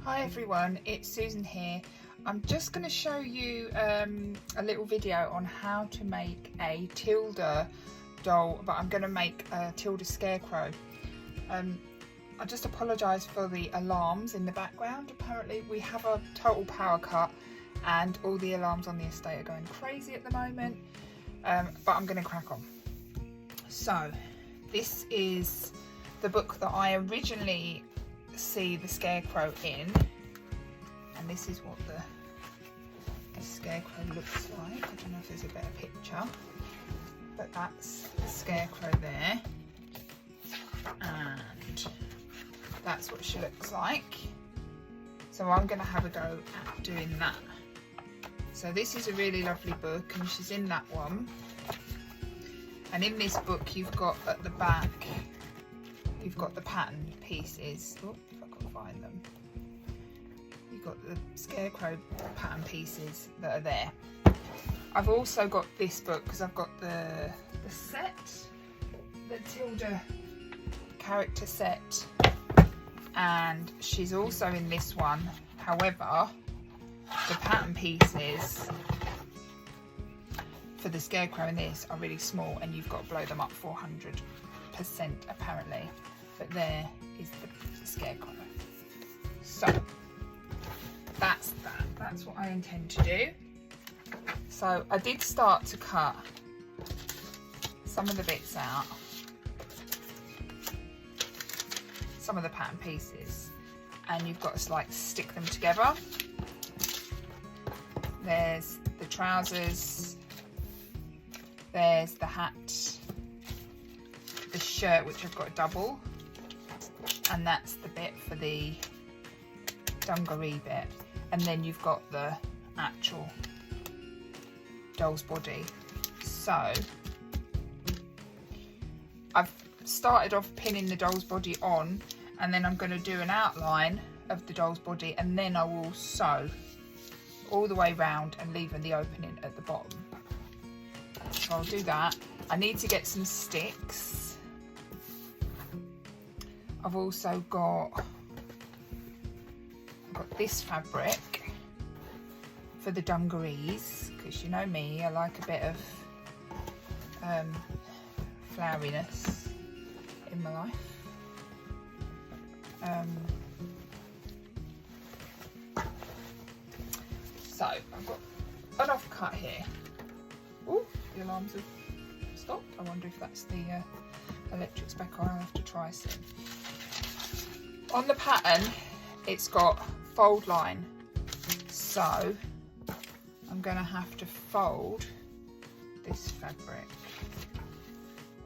Hi everyone, it's Susan here. I'm just going to show you a little video on how to make a Tilda doll, but I'm going to make a Tilda scarecrow. I just apologise for the alarms in the background. Apparently we have a total power cut and all the alarms on the estate are going crazy at the moment, but I'm going to crack on. So this is the book that I originally see the scarecrow in, and this is what the scarecrow looks like. I don't know if there's a better picture, but that's the scarecrow there, and that's what she looks like. So I'm going to have a go at doing that. So this is a really lovely book, and she's in that one. And in this book you've got at the back, you've got the pattern pieces. Oh, if I can find them. You've got the scarecrow pattern pieces that are there. I've also got this book because I've got the set, the Tilda character set, and she's also in this one. However, the pattern pieces for the scarecrow in this are really small, and you've got to blow them up 400% apparently. But there is the scarecrow. So that's that. That's what I intend to do. So I did start to cut some of the bits out, some of the pattern pieces, and you've got to like stick them together. There's the trousers, there's the hat, the shirt, which I've got a double, and that's the bit for the dungaree bit, and then you've got the actual doll's body. So I've started off pinning the doll's body on, and then I'm going to do an outline of the doll's body, and then I will sew all the way round and leaving the opening at the bottom. So I'll do that. I need to get some sticks. I've also got this fabric for the dungarees, because you know me, I like a bit of floweriness in my life. So I've got an offcut here. Oh, the alarms have stopped. I wonder if that's the electric specker. I'll have to try soon. On the pattern, it's got fold line, so I'm going to have to fold this fabric.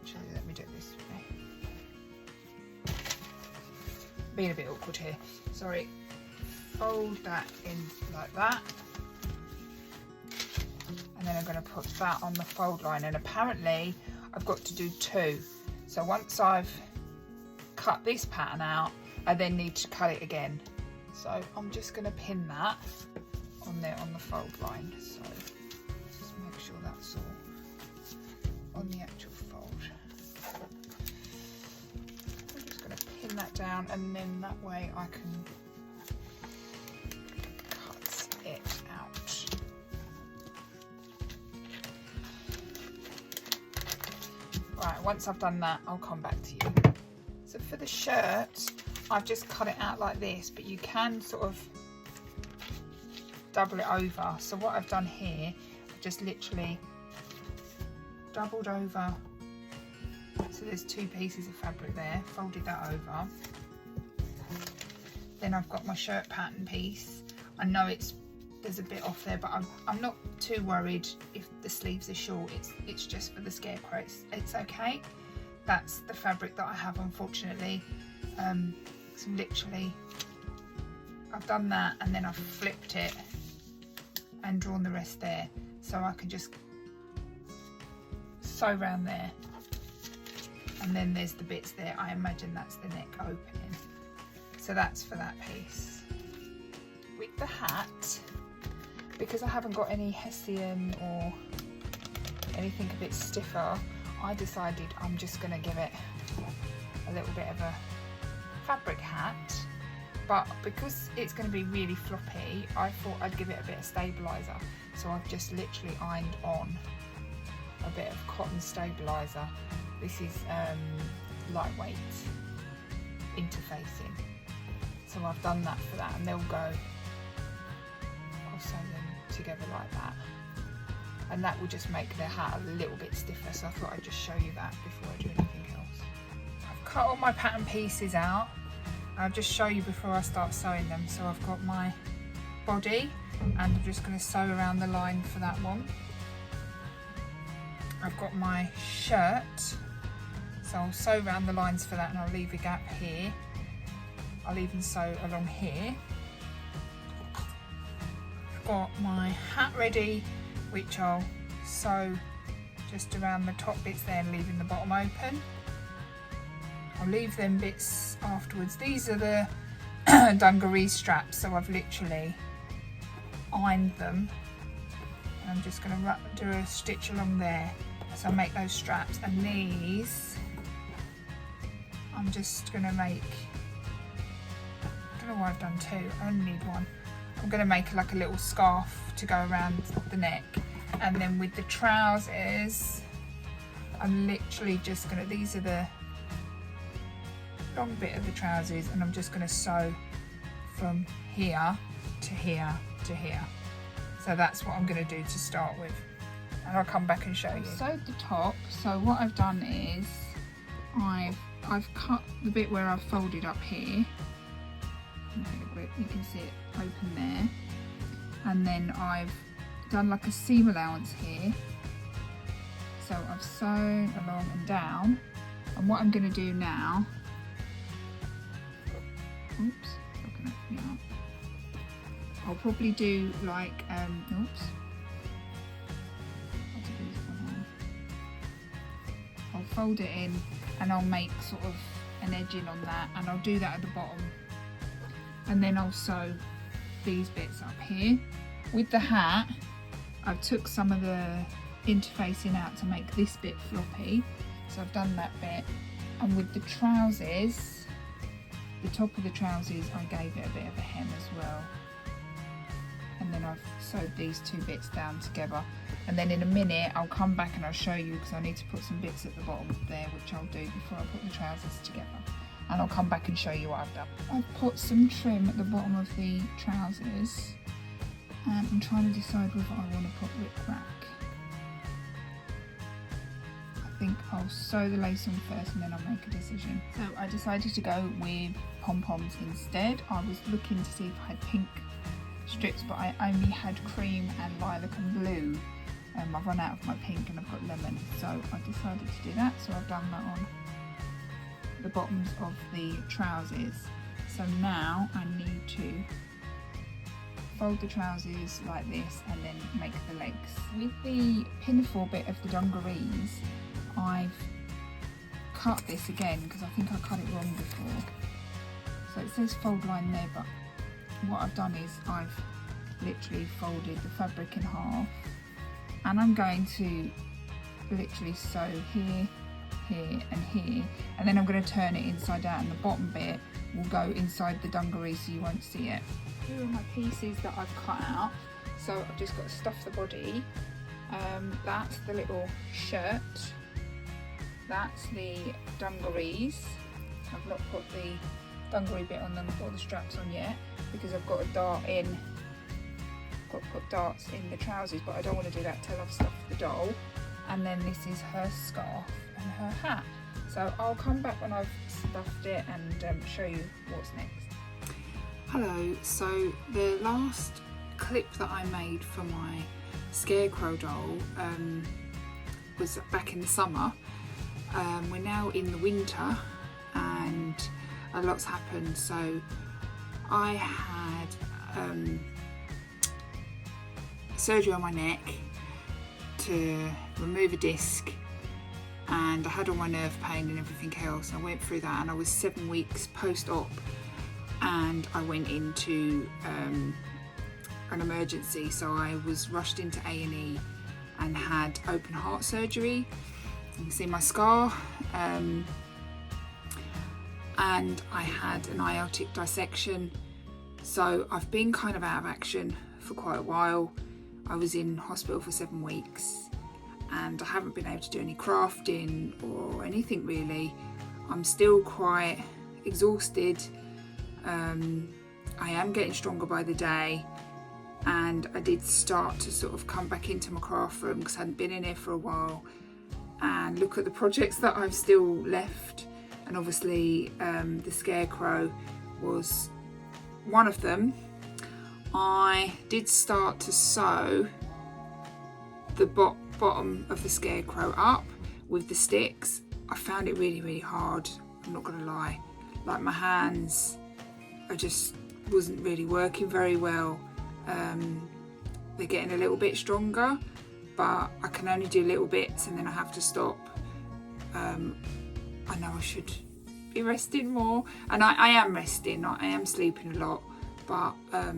Actually, let me do it this way. Being a bit awkward here, sorry. Fold that in like that, and then I'm going to put that on the fold line, and apparently I've got to do two. So once I've cut this pattern out, I then need to cut it again. So I'm just going to pin that on there on the fold line. So just make sure that's all on the actual fold. I'm just going to pin that down, and then that way I can cut it out. Right, once I've done that, I'll come back to you. So for the shirt, I've just cut it out like this, but you can sort of double it over. So what I've done here, I've just literally doubled over. So there's two pieces of fabric there, folded that over. Then I've got my shirt pattern piece. I know there's a bit off there, but I'm not too worried if the sleeves are short. It's just for the scarecrow. It's okay. That's the fabric that I have, unfortunately. So literally I've done that, and then I've flipped it and drawn the rest there, so I can just sew around there, and then there's the bits there. I imagine that's the neck opening, so that's for that piece. With the hat, because I haven't got any hessian or anything a bit stiffer, I decided I'm just going to give it a little bit of a fabric hat, but because it's going to be really floppy, I thought I'd give it a bit of stabiliser. So I've just literally ironed on a bit of cotton stabiliser. This is lightweight interfacing. So I've done that for that, and they'll go, I'll sew them together like that. And that will just make the hat a little bit stiffer, so I thought I'd just show you that before I do anything else. I've cut all my pattern pieces out. I'll just show you before I start sewing them. So I've got my body, and I'm just going to sew around the line for that one. I've got my shirt, so I'll sew around the lines for that, and I'll leave a gap here. I'll even sew along here. I've got my hat ready, which I'll sew just around the top bits there and leaving the bottom open. I'll leave them bits afterwards. These are the dungaree straps, so I've literally ironed them. And I'm just going to do a stitch along there. So I'll make those straps, and these I'm just going to make, I don't know why I've done two, I only need one. I'm going to make like a little scarf to go around the neck, and then with the trousers I'm literally just going to, these are the long bit of the trousers, and I'm just going to sew from here to here to here. So that's what I'm going to do to start with, and I'll come back and show you. I've sewed the top, so what I've done is I've cut the bit where I've folded up here. You can see it open there, and then I've done like a seam allowance here, so I've sewn along and down. And what I'm going to do now, oops, I can open it up. I'll probably do like I'll fold it in, and I'll make sort of an edging on that, and I'll do that at the bottom. And then I'll sew these bits up here. With the hat, I've took some of the interfacing out to make this bit floppy, so I've done that bit. And with the trousers, the top of the trousers, I gave it a bit of a hem as well. And then I've sewed these two bits down together. And then in a minute I'll come back and I'll show you, because I need to put some bits at the bottom there, which I'll do before I put the trousers together. And I'll come back and show you what I've done. I've put some trim at the bottom of the trousers, and I'm trying to decide whether I want to put rip-rack. I think I'll sew the lace on first, and then I'll make a decision. So I decided to go with pom-poms instead. I was looking to see if I had pink strips, but I only had cream and lilac and blue. I've run out of my pink, and I've got lemon, so I decided to do that. So I've done that on the bottoms of the trousers. So now I need to fold the trousers like this and then make the legs. With the pinafore bit of the dungarees, I've cut this again because I think I cut it wrong before. So it says fold line there, but what I've done is I've literally folded the fabric in half, and I'm going to literally sew here, here and here, and then I'm going to turn it inside out, and the bottom bit will go inside the dungaree so you won't see it. Here are my pieces that I've cut out. So I've just got to stuff the body. That's the little shirt. That's the dungarees. I've not put the dungaree bit on them or the straps on yet, because I've got a dart in. Got to put darts in the trousers, but I don't want to do that till I've stuffed the doll. And then this is her scarf and her hat. So I'll come back when I've stuffed it and show you what's next. Hello, so the last clip that I made for my scarecrow doll was back in the summer. We're now in the winter and a lot's happened. So I had surgery on my neck to remove a disc, and I had all my nerve pain and everything else. I went through that, and I was 7 weeks post-op, and I went into an emergency. So I was rushed into A&E and had open heart surgery. You can see my scar, and I had an aortic dissection So I've been kind of out of action for quite a while. I was in hospital for 7 weeks and I haven't been able to do any crafting or anything really. I'm still quite exhausted. I am getting stronger by the day, and I did start to sort of come back into my craft room because I hadn't been in here for a while and look at the projects that I've still left. And obviously the scarecrow was one of them. I did start to sew the bottom of the scarecrow up with the sticks. I found it really hard, I'm not gonna lie. Like my hands, I just wasn't really working very well. They're getting a little bit stronger, but I can only do little bits and then I have to stop. I know I should be resting more, and I am resting, I am sleeping a lot, but I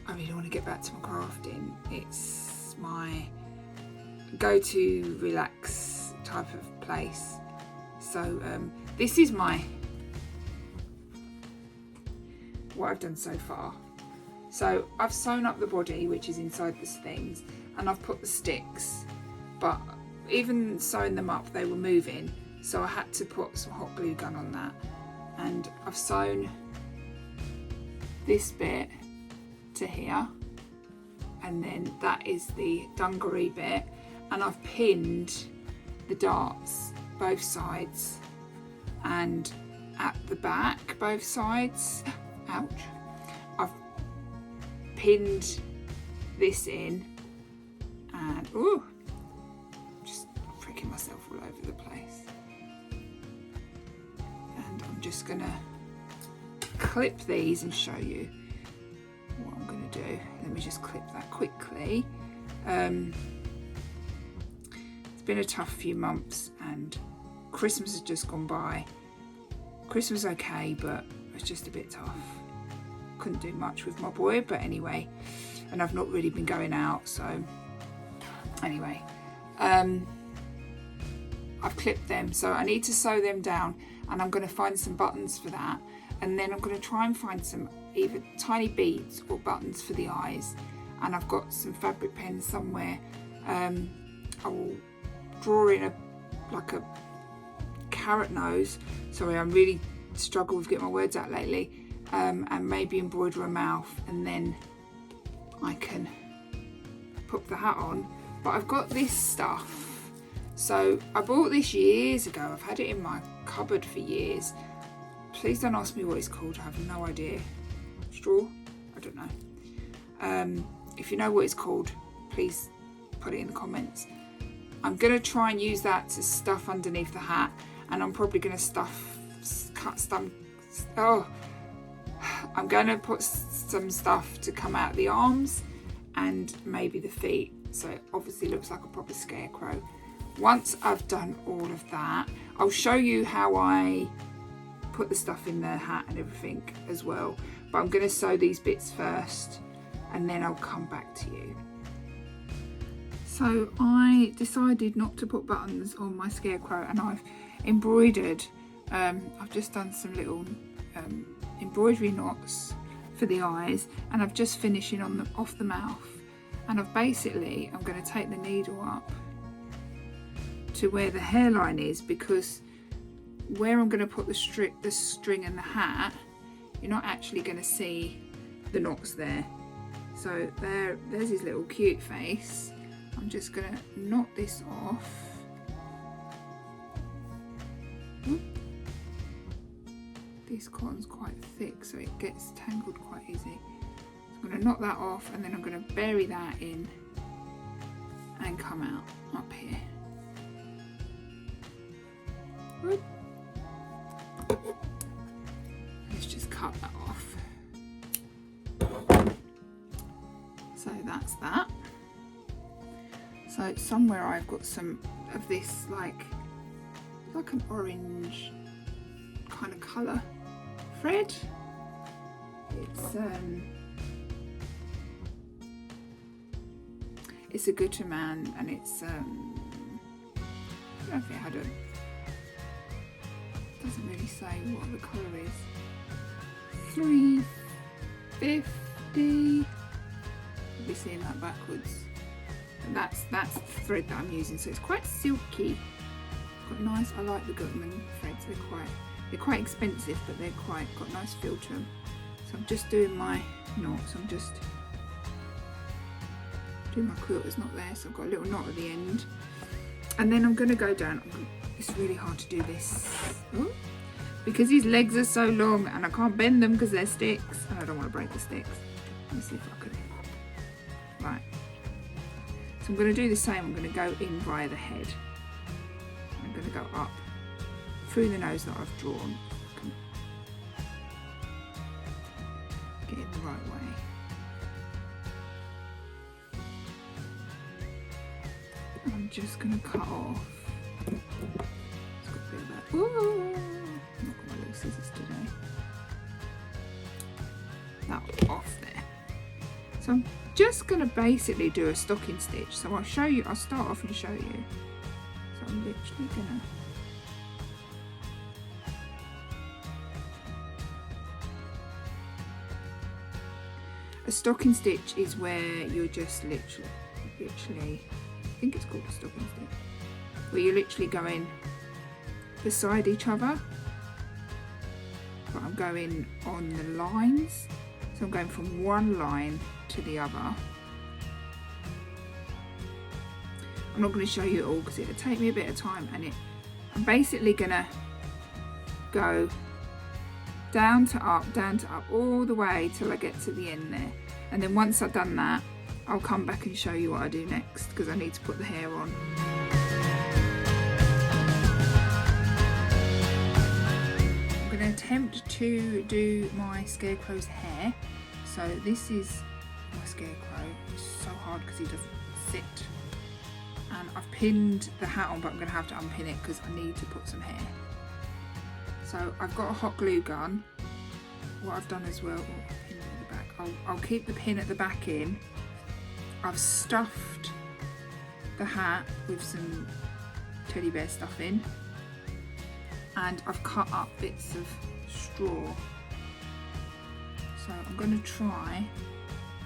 really want to get back to my crafting. It's my go-to relax type of place. So this is what I've done so far. So I've sewn up the body, which is inside the things, and I've put the sticks, but even sewing them up they were moving, so I had to put some hot glue gun on that. And I've sewn this bit to here, and then that is the dungaree bit, and I've pinned the darts both sides and at the back both sides. Ouch. I've pinned this in, and ooh, just freaking myself all over the place. And I'm just gonna clip these and show you what I'm gonna do. Let me just clip that quickly. It's been a tough few months and Christmas has just gone by. Christmas okay, but it's just a bit tough. Couldn't do much with my boy, but anyway, and I've not really been going out, so anyway, I've clipped them, so I need to sew them down, and I'm going to find some buttons for that, and then I'm going to try and find some either tiny beads or buttons for the eyes, and I've got some fabric pens somewhere. I will draw in a carrot nose. Sorry, I'm really struggle with getting my words out lately. And maybe embroider a mouth, and then I can put the hat on. But I've got this stuff. So I bought this years ago. I've had it in my cupboard for years. Please don't ask me what it's called. I have no idea. Straw? I don't know. If you know what it's called, please put it in the comments. I'm going to try and use that to stuff underneath the hat, and I'm probably going to I'm going to put some stuff to come out the arms and maybe the feet, so it obviously looks like a proper scarecrow. Once I've done all of that, I'll show you how I put the stuff in the hat and everything as well, but I'm going to sew these bits first and then I'll come back to you. So I decided not to put buttons on my scarecrow, and I've embroidered, I've just done some little embroidery knots for the eyes, and I've just finishing on off the mouth, and I'm going to take the needle up to where the hairline is, because where I'm going to put the string and the hat, you're not actually going to see the knots there. So there's his little cute face. I'm just going to knot this off. This cotton's quite thick, so it gets tangled quite easy. So I'm going to knot that off, and then I'm going to bury that in and come out up here. Let's just cut that off. So that's that. So somewhere I've got some of this like an orange kind of colour thread. It's a Gutter Man, and it's I don't think it doesn't really say what the colour is. 350. You'll be seeing that backwards. And that's the thread that I'm using, so it's quite silky. Got nice. I like the Gutman threads. They're quite expensive, but they're got nice feel to them. So I'm just doing my knots. I'm just doing my quilt is not there, so I've got a little knot at the end. And then I'm going to go down. It's really hard to do this. Ooh. Because these legs are so long and I can't bend them because they're sticks and I don't want to break the sticks. Let me see if I can. Right. So I'm going to do the same. I'm going to go in via the head. I'm going to go up through the nose that I've drawn. Get it the right way. I'm just going to cut off. It's got a bit of that. Ooh! I've not got my little scissors today. That off there. So I'm just going to basically do a stocking stitch. So I'll show you, I'll start off and show you. So I'm literally going to. A stocking stitch is where you're just literally, I think it's called a stocking stitch, where you're literally going beside each other, but I'm going on the lines, so I'm going from one line to the other. I'm not going to show you it all because it'll take me a bit of time, and I'm basically going to go down to up, all the way till I get to the end there. And then once I've done that, I'll come back and show you what I do next because I need to put the hair on. I'm going to attempt to do my scarecrow's hair. So this is my scarecrow. It's so hard because he doesn't sit. And I've pinned the hat on, but I'm going to have to unpin it because I need to put some hair. So I've got a hot glue gun. What I've done as well, pin at the back. I'll keep the pin at the back in. I've stuffed the hat with some teddy bear stuff in, and I've cut up bits of straw. So I'm going to try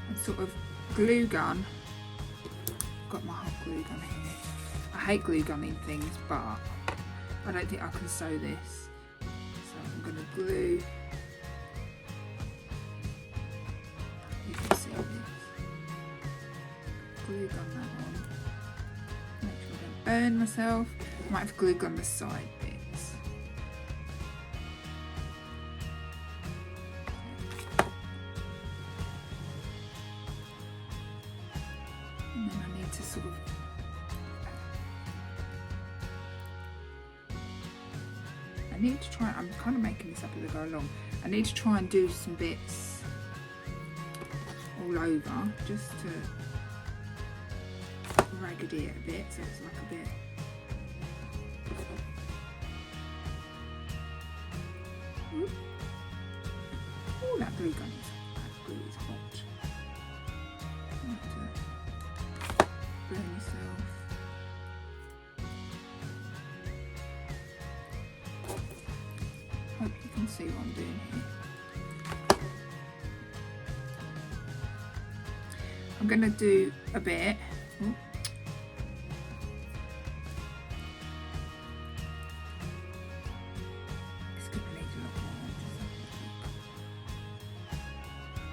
and sort of glue gun. I've got my hot glue gun here. I hate glue gunning things, but I don't think I can sew this. So I'm going to glue. You can see this. Glue gun that on. Make sure I don't burn myself. I might have glue gun the side bits. And then I need to sort of I'm kind of making this up as I go along. I need to try and do some bits all over just to raggedy it a bit, so it's like a bit. Oh, that glue gun is hot. You have to burn yourself. Hope you can see what I'm doing here. I'm going to do a bit. Ooh.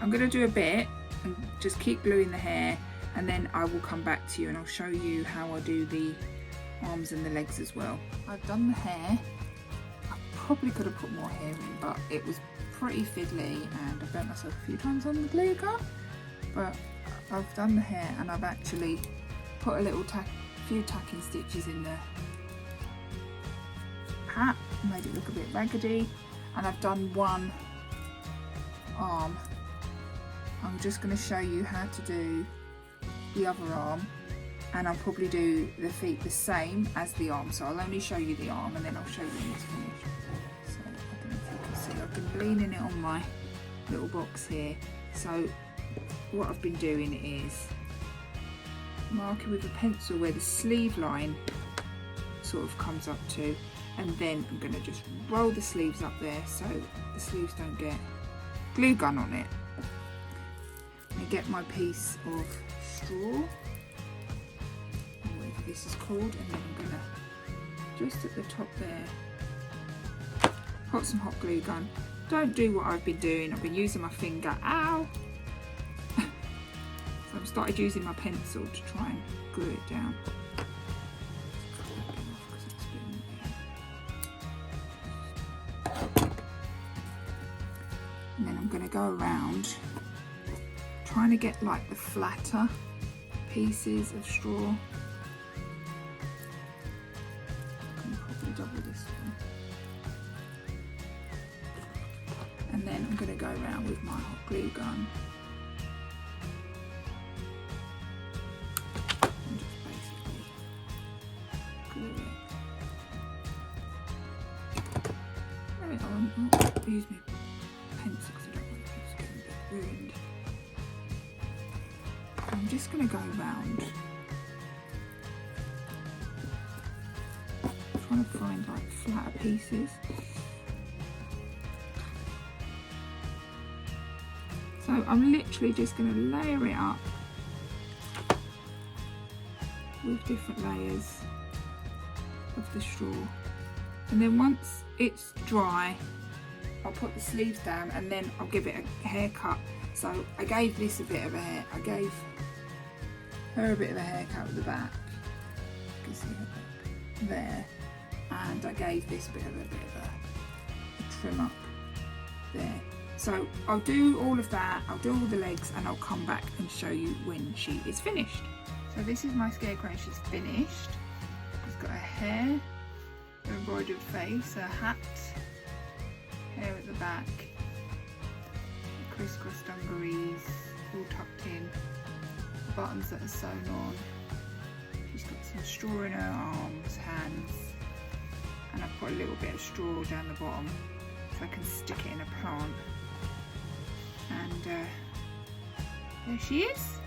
I'm going to do a bit and just keep gluing the hair, and then I will come back to you and I'll show you how I do the arms and the legs as well. I've done the hair. I probably could have put more hair in, but it was pretty fiddly and I burnt myself a few times on the glue gun. But I've done the hair and I've actually put a little few tacking stitches in the hat, made it look a bit raggedy, and I've done one arm. I'm just going to show you how to do the other arm, and I'll probably do the feet the same as the arm, so I'll only show you the arm and then I'll show you when it's finished. So I don't know if you can see, I've been leaning it on my little box here. So what I've been doing is marking with a pencil where the sleeve line sort of comes up to, and then I'm going to just roll the sleeves up there so the sleeves don't get glue gun on it. I get my piece of straw, whatever this is called, and then I'm gonna, just at the top there, put some hot glue gun. Don't do what I've been doing. I've been using my finger. Ow! So I've started using my pencil to try and glue it down. And then I'm going to go around trying to get like the flatter pieces of straw. I can probably double this one. And then I'm going to go around with my hot glue gun and just basically glue it. There it on. Oh, use my pencil because I don't want it getting a bit ruined. I'm just going to go around trying to find like flatter pieces. So I'm literally just going to layer it up with different layers of the straw, and then once it's dry I'll put the sleeves down and then I'll give it a haircut. So I gave this a bit of a hair, I gave her a bit of a haircut at the back, you can see her back there, and I gave this bit of a trim up there. So I'll do all of that, I'll do all the legs, and I'll come back and show you when she is finished. So this is my scarecrow, she's finished. She's got her hair, her embroidered face, her hat, hair at the back, crisscross dungarees, all tucked in, buttons that are sewn on. She's got some straw in her arms, hands, and I've put a little bit of straw down the bottom so I can stick it in a plant. And there she is.